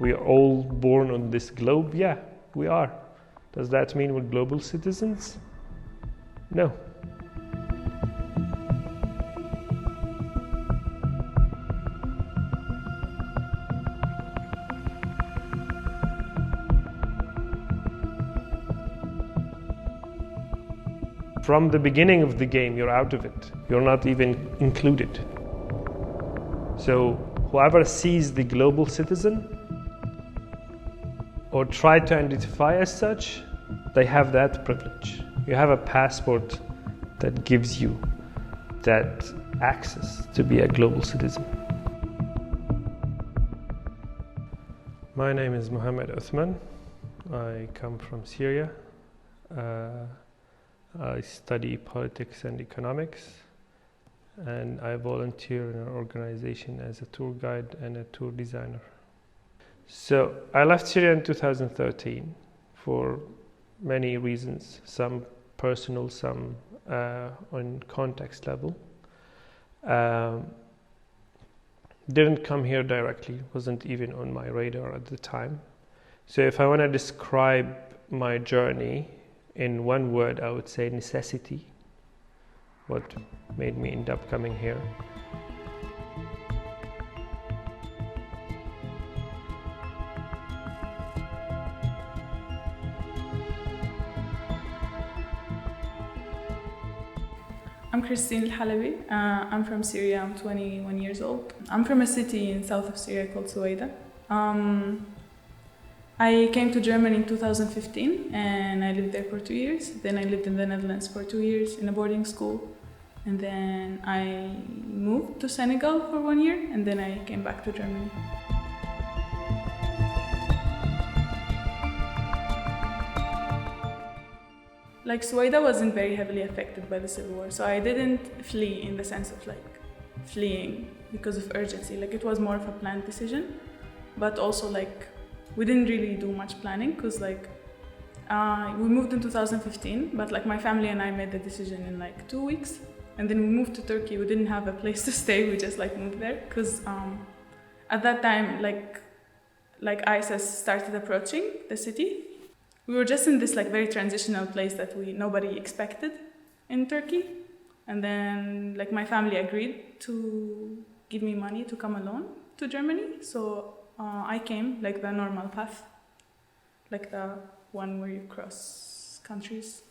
We are all born on this globe? Yeah, we are. Does that mean we're global citizens? No. From the beginning of the game, you're out of it. You're not even included. So whoever sees the global citizen or try to identify as such, they have that privilege. You have a passport that gives you that access to be a global citizen. My name is Mohammed Uthman. I come from Syria. I study politics and economics, and I volunteer in an organization as a tour guide and a tour designer. So I left Syria in 2013 for many reasons, some personal, some on context level. Didn't come here directly, wasn't even on my radar at the time. So if I want to describe my journey in one word, I would say necessity. What made me end up coming here. I'm Christine Al-Halabi. I'm from Syria. I'm 21 years old. I'm from a city in south of Syria called Suwaida. I came to Germany in 2015 and I lived there for 2 years. Then I lived in the Netherlands for 2 years in a boarding school. And then I moved to Senegal for 1 year and then I came back to Germany. Like Suwaida wasn't very heavily affected by the civil war, so I didn't flee in the sense of like fleeing because of urgency. Like it was more of a planned decision, but also like we didn't really do much planning because like we moved in 2015, but like my family and I made the decision in like 2 weeks, and then we moved to Turkey. We didn't have a place to stay. We just like moved there because at that time like ISIS started approaching the city. We were just in this like very transitional place that nobody expected in Turkey, and then like my family agreed to give me money to come alone to Germany. So I came like the normal path, like the one where you cross countries.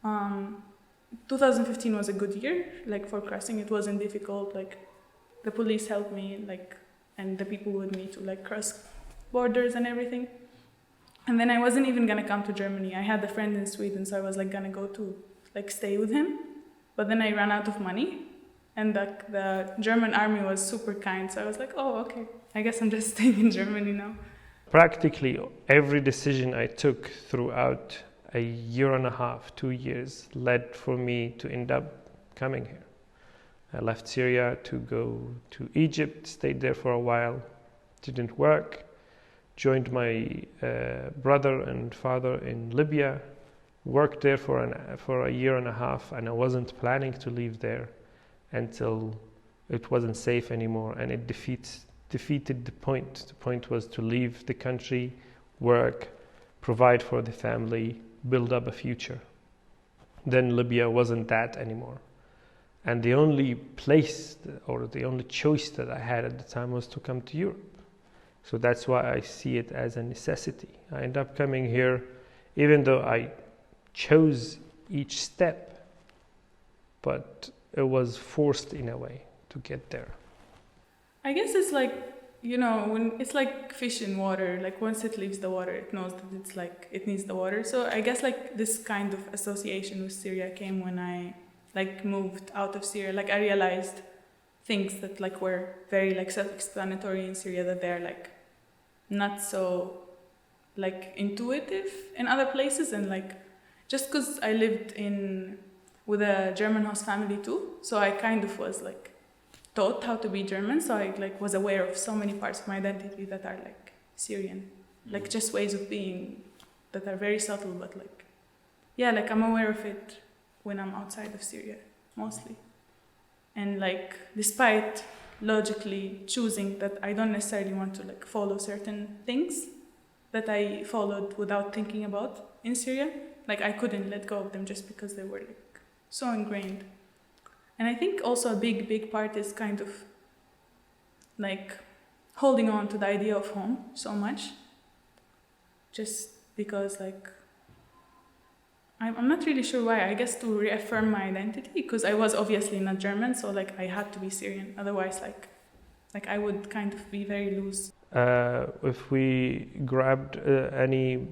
2015 was a good year, like for crossing. It wasn't difficult. Like the police helped me, like, and the people with me to like cross borders and everything. And then I wasn't even gonna come to Germany. I had a friend in Sweden, so I was like gonna go to like stay with him. But then I ran out of money, and the German army was super kind. So I was like, oh, okay, I guess I'm just staying in Germany now. Practically every decision I took throughout a year and a half, 2 years, led for me to end up coming here. I left Syria to go to Egypt, stayed there for a while, didn't work. Joined my brother and father in Libya, worked there for a year and a half, and I wasn't planning to leave there until it wasn't safe anymore, and it defeated the point. The point was to leave the country, work, provide for the family, build up a future. Then Libya wasn't that anymore. And the only place or the only choice that I had at the time was to come to Europe. So that's why I see it as a necessity. I end up coming here, even though I chose each step, but it was forced in a way to get there. I guess it's like, you know, when it's like fish in water, like once it leaves the water, it knows that it's like, it needs the water. So I guess like this kind of association with Syria came when I like moved out of Syria. Like I realized things that like were very like self-explanatory in Syria, that they're like not so like intuitive in other places. And like just because I lived with a German host family too, so I kind of was like taught how to be German, so I like was aware of so many parts of my identity that are like Syrian, like just ways of being that are very subtle, but like yeah, like I'm aware of it when I'm outside of Syria mostly. And like despite logically choosing that I don't necessarily want to like follow certain things that I followed without thinking about in Syria. Like I couldn't let go of them just because they were like so ingrained. And I think also a big part is kind of like holding on to the idea of home so much, just because like I'm not really sure why. I guess to reaffirm my identity, because I was obviously not German, so like I had to be Syrian. Otherwise, like I would kind of be very loose. If we grabbed any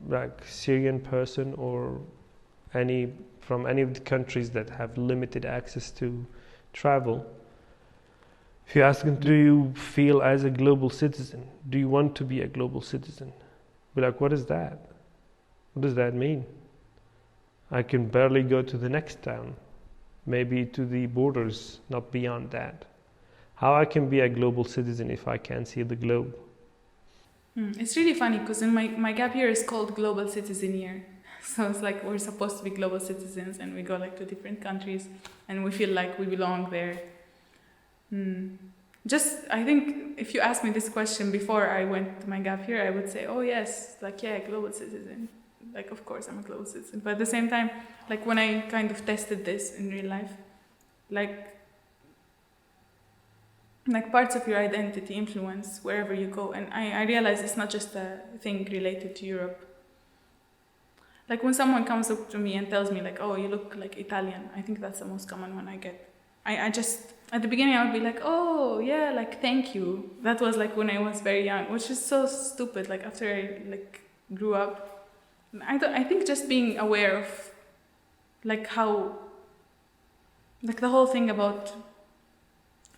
like Syrian person or any from any of the countries that have limited access to travel, if you ask them, do you feel as a global citizen? Do you want to be a global citizen? Be like, what is that? What does that mean? I can barely go to the next town, maybe to the borders, not beyond that. How I can be a global citizen if I can't see the globe? It's really funny because in my gap year is called Global Citizen Year. So it's like we're supposed to be global citizens and we go like to different countries and we feel like we belong there. Just, I think if you asked me this question before I went to my gap year, I would say, oh yes, like yeah, global citizen. Like, of course, I'm a global citizen. But at the same time, like when I kind of tested this in real life, like parts of your identity influence wherever you go. And I realize it's not just a thing related to Europe. Like when someone comes up to me and tells me like, oh, you look like Italian, I think that's the most common one I get. I just, at the beginning I would be like, oh yeah, like thank you. That was like when I was very young, which is so stupid. Like after I like grew up, I think just being aware of like how, like the whole thing about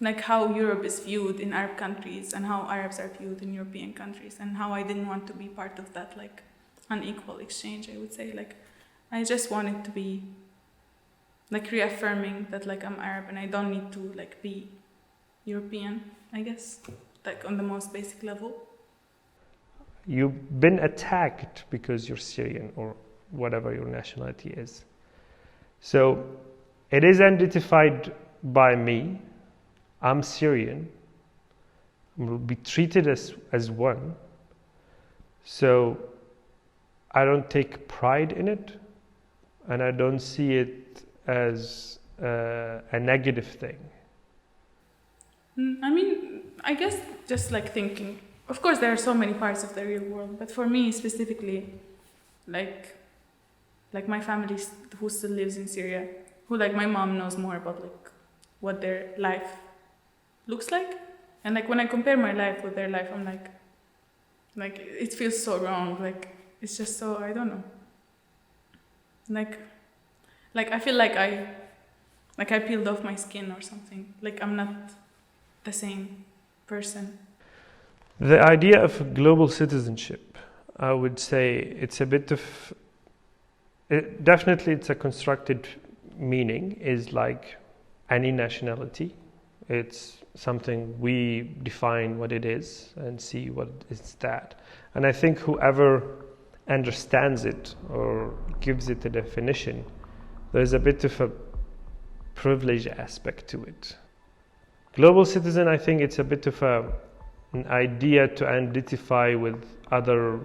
like how Europe is viewed in Arab countries and how Arabs are viewed in European countries, and how I didn't want to be part of that like unequal exchange, I would say. Like I just wanted to be like reaffirming that like I'm Arab and I don't need to like be European, I guess, like on the most basic level. You've been attacked because you're Syrian or whatever your nationality is. So it is identified by me. I'm Syrian. I will be treated as one. So I don't take pride in it, and I don't see it as a negative thing. I mean, I guess just like thinking, of course there are so many parts of the real world, but for me specifically, like my family who still lives in Syria, who like my mom knows more about like what their life looks like, and like when I compare my life with their life, I'm like it feels so wrong. Like it's just so, I don't know. Like I feel like I peeled off my skin or something. Like I'm not the same person. The idea of global citizenship, I would say it's a bit of, definitely it's a constructed meaning, is like any nationality. It's something we define what it is and see what is that. And I think whoever understands it or gives it a definition, there's a bit of a privilege aspect to it. Global citizen, I think it's a bit of an idea to identify with other,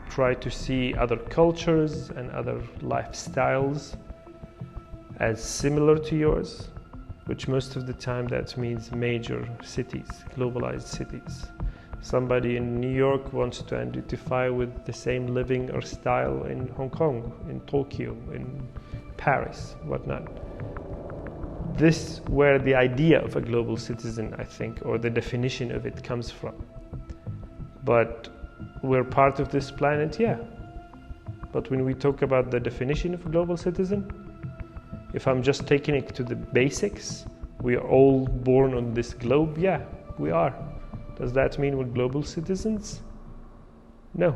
try to see other cultures and other lifestyles as similar to yours, which most of the time that means major cities, globalized cities. Somebody in New York wants to identify with the same living or style in Hong Kong, in Tokyo, in Paris, whatnot. This where the idea of a global citizen, I think, or the definition of it comes from. But we're part of this planet, yeah. But when we talk about the definition of a global citizen, if I'm just taking it to the basics, we are all born on this globe, yeah, we are. Does that mean we're global citizens? No.